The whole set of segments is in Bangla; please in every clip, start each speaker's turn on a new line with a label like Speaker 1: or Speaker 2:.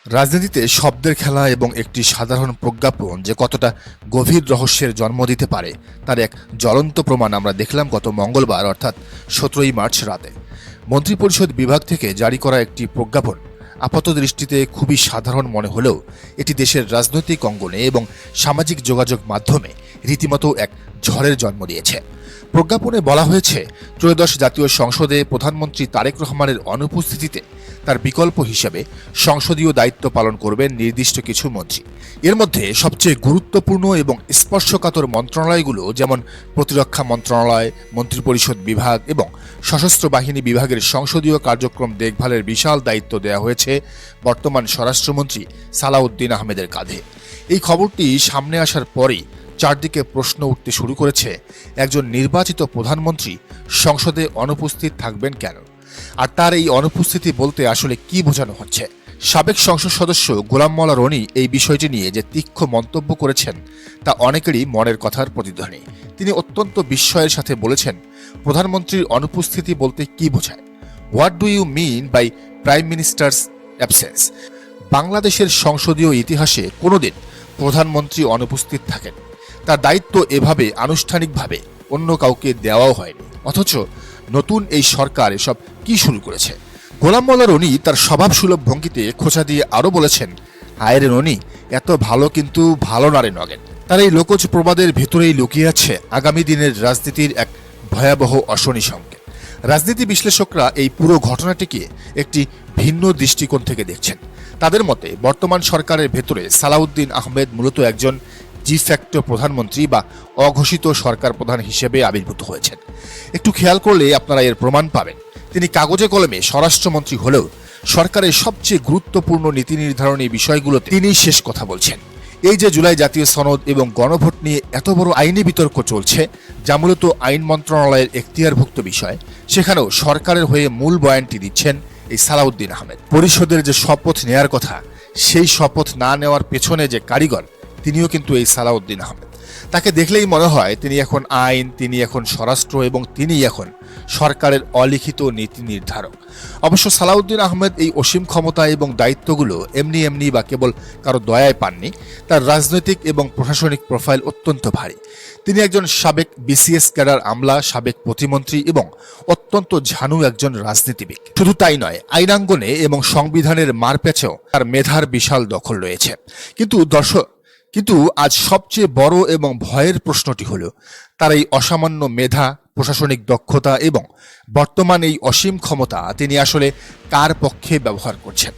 Speaker 1: রাজনীতিতে শব্দের খেলা এবং একটি সাধারণ প্রজ্ঞাপন যে কতটা গভীর রহস্যের জন্ম দিতে পারে তার এক জ্বলন্ত প্রমাণ আমরা দেখলাম গত মঙ্গলবার অর্থাৎ 17ই মার্চ রাতে। মন্ত্রিপরিষদ বিভাগ থেকে জারি করা একটি প্রজ্ঞাপন আপাতদৃষ্টিতে খুবই সাধারণ মনে হলেও এটি দেশের রাজনৈতিক অঙ্গনে এবং সামাজিক যোগাযোগ মাধ্যমে রীতিমতো এক ঝড়ের জন্ম দিয়েছে। প্রজ্ঞাপনে বলা হয়েছে, ত্রয়োদশ জাতীয় সংসদে প্রধানমন্ত্রী তারেক রহমানের অনুপস্থিতিতে তার বিকল্প হিসেবে সংসদীয় দায়িত্ব পালন করবেন নির্দিষ্ট কিছু মন্ত্রী। এর মধ্যে সবচেয়ে গুরুত্বপূর্ণ এবং স্পর্শকাতর মন্ত্রণালয়গুলো যেমন প্রতিরক্ষা মন্ত্রণালয়, মন্ত্রিপরিষদ বিভাগ এবং সশস্ত্র বাহিনী বিভাগের সংসদীয় কার্যক্রম দেখভালের বিশাল দায়িত্ব দেওয়া হয়েছে বর্তমান স্বরাষ্ট্রমন্ত্রী সালাউদ্দিন আহমেদের কাঁধে। এই খবরটি সামনে আসার পরেই চারদিকে প্রশ্ন উঠতে শুরু করেছে, একজন নির্বাচিত প্রধানমন্ত্রী সংসদে অনুপস্থিত থাকবেন কেন? আর তার এই অনুপস্থিতি বলতে আসলে কি বোঝানো হচ্ছে? সাবেক সংসদ সদস্য গোলাম মোল্লা রনি এই বিষয়টি নিয়ে যে তীক্ষ্ণ মন্তব্য করেছেন তা অনেকেরই মনের কথার প্রতিধ্বনি। তিনি অত্যন্ত বিস্ময়ের সাথে বলেছেন, প্রধানমন্ত্রীর অনুপস্থিতি বলতে কি বোঝায়? What do you mean by prime minister's absence? বাংলাদেশের সংসদীয় ইতিহাসে কোনোদিন প্রধানমন্ত্রী অনুপস্থিত থাকেন, তার দায়িত্ব এভাবে আনুষ্ঠানিকভাবে অন্য কাউকে দেওয়াও হয়নি। অথচ নতুন এই সরকার এসব কি শুরু করেছে? গোলাম মোল্লা রনি তার স্বভাবসুলভ ভঙ্গিতে খোঁচা দিয়ে আরও বলেছেন, হায় রে রনি, এত ভালো কিন্তু ভালো না রে নগেন। তার এই লোকজ প্রবাদের ভেতরেই লুকিয়ে আছে আগামী দিনের রাজনীতির এক ভয়াবহ অশনি সংকেত। রাজনীতি বিশ্লেষকরা এই পুরো ঘটনাটিকে একটি ভিন্ন দৃষ্টিকোণ থেকে দেখছেন। তাদের মতে বর্তমান সরকারের ভেতরে সালাউদ্দিন আহমেদ মূলত একজন জি ফ্যাক্টো প্রধানমন্ত্রী বা অঘোষিত সরকার প্রধান হিসেবে আবির্ভূত হয়েছেন। একটু খেয়াল করলে আপনারা এর প্রমাণ পাবেন। তিনি কাগজে কলমে স্বরাষ্ট্রমন্ত্রী হলেও সরকারের সবচেয়ে গুরুত্বপূর্ণ নীতি নির্ধারণী বিষয়গুলোতে তিনিই শেষ কথা বলছেন। এই যে জুলাই জাতীয় সনদ এবং গণভোট নিয়ে এত বড় আইনি বিতর্ক চলছে, যা মূলত আইন মন্ত্রণালয়ের এখতিয়ারভুক্ত বিষয়, সেখানেও সরকারের হয়ে মূল বয়ানটি দিচ্ছেন এই সালাউদ্দিন আহমেদ। পরিষদের যে শপথ নেয়ার কথা, সেই শপথ না নেওয়ার পেছনে যে কারিগর, তিনিও কিন্তু এই সালাউদ্দিন আহমেদ। তাকে দেখলেই মনে হয় তিনি এখন আইন, তিনি এখন স্বরাষ্ট্র এবং তিনি এখন সরকারের অলিখিত নীতি নির্ধারক। অবশ্য সালাউদ্দিন আহমেদ এই অসীম ক্ষমতা এবং দায়িত্বগুলো এমনি এমনি বা কেবল কারো দয়ায় পাননি। তার রাজনৈতিক এবং প্রশাসনিক প্রোফাইল অত্যন্ত ভারী। তিনি একজন সাবেক বিসিএস ক্যাডার আমলা, সাবেক প্রতিমন্ত্রী এবং অত্যন্ত ঝানু একজন রাজনীতিবিদ। শুধু তাই নয়, আইনাঙ্গনে এবং সংবিধানের মারপ্যাচেও তার মেধার বিশাল দখল রয়েছে। কিন্তু আজ সবচেয়ে বড় এবং ভয়ের প্রশ্নটি হলো, তার এই অসামান্য মেধা, প্রশাসনিক দক্ষতা এবং বর্তমান এই অসীম ক্ষমতা তিনি আসলে কার পক্ষে ব্যবহার করছেন?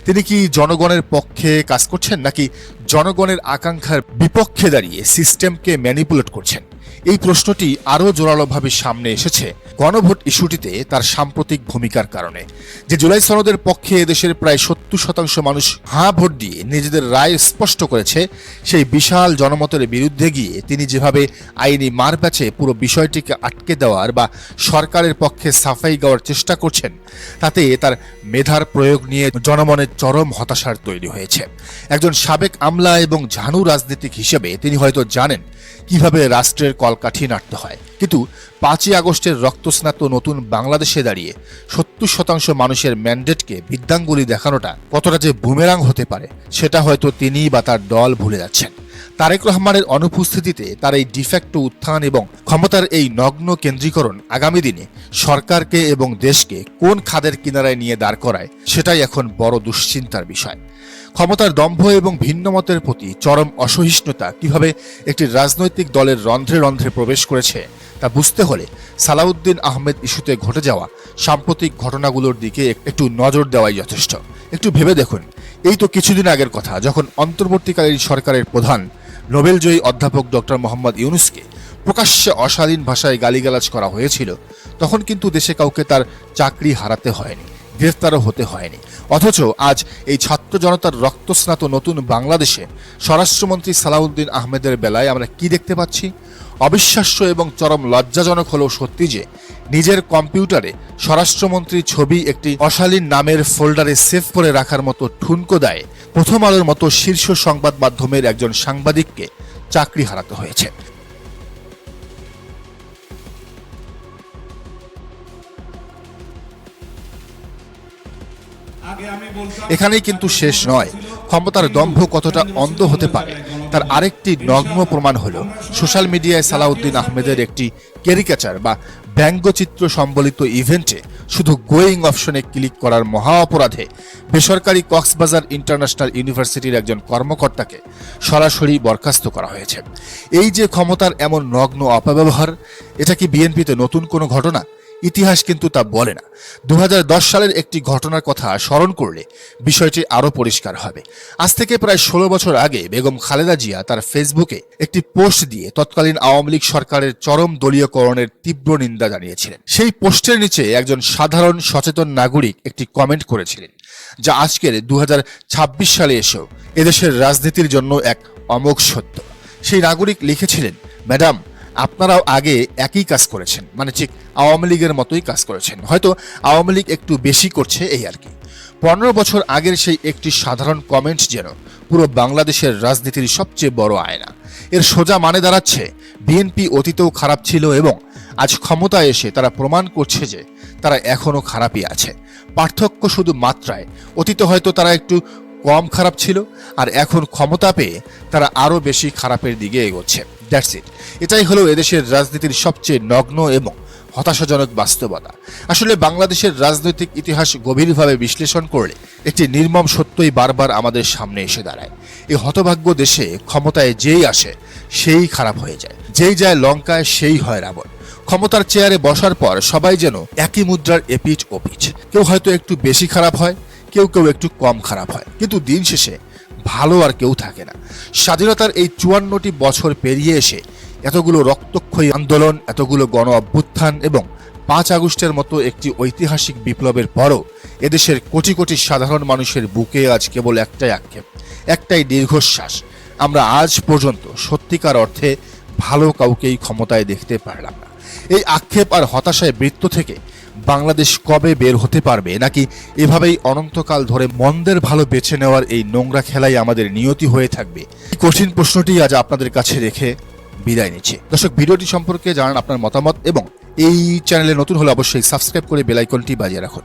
Speaker 1: তিনি কি জনগণের পক্ষে কাজ করছেন, নাকি জনগণের আকাঙ্ক্ষার বিপক্ষে দাঁড়িয়ে সিস্টেমকে ম্যানিপুলেট করছেন? এই প্রশ্নটি আরও জোরালোভাবে সামনে এসেছে গণভোট ইস্যুটিতে তার সাম্প্রতিক ভূমিকার কারণে। যে জুলাই সনদের পক্ষে দেশের প্রায় 70% মানুষ হাঁ ভোট দিয়ে নিজেদের রায় স্পষ্ট করেছে, সেই বিশাল জনমতের বিরুদ্ধে গিয়ে তিনি যেভাবে আইনি মারপ্যাচে পুরো বিষয়টিকে আটকে দেওয়ার বা সরকারের পক্ষে সাফাই গাওয়ার চেষ্টা করছেন, তাতে তার মেধার প্রয়োগ নিয়ে জনমনের চরম হতাশার তৈরি হয়েছে। একজন সাবেক আমলা এবং ঝানু রাজনীতিক হিসেবে তিনি হয়তো জানেন কিভাবে রাষ্ট্রের কলকাঠি নাড়তে হয়, কিন্তু 5ই আগস্টের রক্তস্নাত নতুন বাংলাদেশে দাঁড়িয়ে 70% মানুষের ম্যান্ডেটকে বিদ্যাঙ্গুলি দেখানোটা কতটা যে বুমেরাং হতে পারে, সেটা হয়তো তিনি বা তার দল ভুলে যাচ্ছেন। তারেক রহমানের অনুপস্থিতিতে তার এই ডিফ্যাক্টো উত্থান এবং ক্ষমতার এই নগ্ন কেন্দ্রীকরণ আগামী দিনে সরকারকে এবং দেশকে কোন খাদের কিনারায় নিয়ে দাঁড় করায়, সেটাই এখন বড় দুশ্চিন্তার বিষয়। ক্ষমতার দম্ভ এবং ভিন্নমতের প্রতি চরম অসহিষ্ণুতা কিভাবে একটি রাজনৈতিক দলের রন্ধ্রে রন্ধ্রে প্রবেশ করেছে তা বুঝতে হলে সালাউদ্দিন আহমেদ ইস্যুতে ঘটে যাওয়া সাম্প্রতিক ঘটনাগুলোর দিকে একটু নজর দেওয়াই যথেষ্ট। একটু ভেবে দেখুন, এই তো কিছুদিন আগের কথা, যখন অন্তর্বর্তীকালীন সরকারের প্রধান নোবেলজয়ী অধ্যাপক ডক্টর মোহাম্মদ ইউনূসকে প্রকাশ্যে অশালীন ভাষায় গালিগালাজ করা হয়েছিল, তখন কিন্তু দেশে কাউকে তার চাকরি হারাতে হয়নি, গ্রেফতারও হতে হয়নি। অথচ আজ এই ছাত্র জনতার রক্তস্নাত নতুন বাংলাদেশে স্বরাষ্ট্রমন্ত্রী সালাউদ্দিন আহমেদের বেলায় আমরা কি দেখতে পাচ্ছি? অবিশ্বাস্য এবং চরম লজ্জাজনক হলেও সত্যি যে নিজের কম্পিউটারে স্বরাষ্ট্রমন্ত্রীর ছবি একটি অশালীন নামের ফোল্ডারে সেভ করে রাখার মতো ঠুনকো দেয় প্রথম আলোর মতো শীর্ষ সংবাদ মাধ্যমের একজন সাংবাদিককে চাকরি হারাতে হয়েছে। এখানেই কিন্তু শেষ নয়। ক্ষমতার দম্ভ কতটা অন্ধ হতে পারে তার আরেকটি নগ্ন প্রমাণ হলো সোশ্যাল মিডিয়ায় সালাউদ্দিন আহমেদের একটি ক্যারিকেচার বা ব্যঙ্গচিত্র সম্বলিত ইভেন্টে শুধু গোয়িং অপশনে ক্লিক করার মহা অপরাধে বেসরকারি কক্সবাজার ইন্টারন্যাশনাল ইউনিভার্সিটির একজন কর্মকর্তাকে সরাসরি বরখাস্ত করা হয়েছে। এই যে ক্ষমতার এমন নগ্ন অপব্যবহার, এটা কি বিএনপিতে নতুন কোনো ঘটনা? ইতিহাস কিন্তু তা বলে না। 2010 সালের একটি ঘটনার কথা স্মরণ করলে বিষয়টি আরও পরিষ্কার হবে। আজ থেকে প্রায় 16 বছর আগে বেগম খালেদা জিয়া তার ফেসবুকে একটি পোস্ট দিয়ে তৎকালীন আওয়ামী লীগ সরকারের চরম দলীয়করণের তীব্র নিন্দা জানিয়েছিলেন। সেই পোস্টের নিচে একজন সাধারণ সচেতন নাগরিক একটি কমেন্ট করেছিলেন, যা আজকের 2026 সালে এসেও এদেশের রাজনীতির জন্য এক অমোঘ সত্য। সেই নাগরিক লিখেছিলেন, ম্যাডাম, আপনারাও আগে একই কাজ করেছেন, মানে ঠিক আওয়ামী লীগের মতোই কাজ করেছেন, হয়তো আওয়ামী লীগ একটু বেশি করছে এই আর কি। 15 বছর আগের সেই একটি সাধারণ কমেন্ট যেন পুরো বাংলাদেশের রাজনীতির সবচেয়ে বড় আয়না। এর সোজা মানে দাঁড়াচ্ছে বিএনপি অতীতেও খারাপ ছিল এবং আজ ক্ষমতায় এসে তারা প্রমাণ করছে যে তারা এখনো খারাপই আছে। পার্থক্য শুধু মাত্রায়। অতীতে হয়তো তারা একটু কম খারাপ ছিল, আর এখন ক্ষমতা পেয়ে তারা আরও বেশি খারাপের দিকে এগোচ্ছে। That's it. এটাই হলো এদেশের রাজনীতির সবচেয়ে নগ্ন এবং হতাশাজনক বাস্তবতা। আসলে বাংলাদেশের রাজনৈতিক ইতিহাস গভীরভাবে বিশ্লেষণ করলে একটি নির্মম সত্যই বারবার আমাদের সামনে এসে দাঁড়ায়। এই হতভাগ্য দেশে ক্ষমতায় যেই আসে সেই খারাপ হয়ে যায়, যেই যায় লঙ্কায় সেই হয় রাবণ। ক্ষমতার চেয়ারে বসার পর সবাই যেন একই মুদ্রার এপিঠ ওপিঠ। কেউ হয়তো একটু বেশি খারাপ হয়, কেউ কেউ একটু কম খারাপ হয়, কিন্তু দিন শেষে ভালো আর কেউ থাকে না। স্বাধীনতার এই 54টি বছর পেরিয়ে এসে এতগুলো রক্তক্ষয়ী আন্দোলন, এতগুলো গণ অভ্যুত্থান এবং 5 আগস্টের মতো একটি ঐতিহাসিক বিপ্লবের পরও এদেশের কোটি কোটি সাধারণ মানুষের বুকে আজ কেবল একটাই আক্ষেপ, একটাই দীর্ঘশ্বাস। আমরা আজ পর্যন্ত সত্যিকার অর্থে ভালো কাউকেই ক্ষমতায় দেখতে পারলাম না। এই আক্ষেপ আর হতাশায় বৃত্ত থেকে বাংলাদেশ কবে বের হতে পারবে, নাকি এভাবেই অনন্তকাল ধরে মন্দের ভালো বেছে নেওয়ার এই নোংরা খেলাই আমাদের নিয়তি হয়ে থাকবে? এই কঠিন প্রশ্নটি আজ আপনাদের কাছে রেখে বিদায় নিচ্ছি। দর্শক, ভিডিওটি সম্পর্কে জানান আপনার মতামত এবং এই চ্যানেলে নতুন হলে অবশ্যই সাবস্ক্রাইব করে বেল আইকনটি বাজিয়ে রাখুন।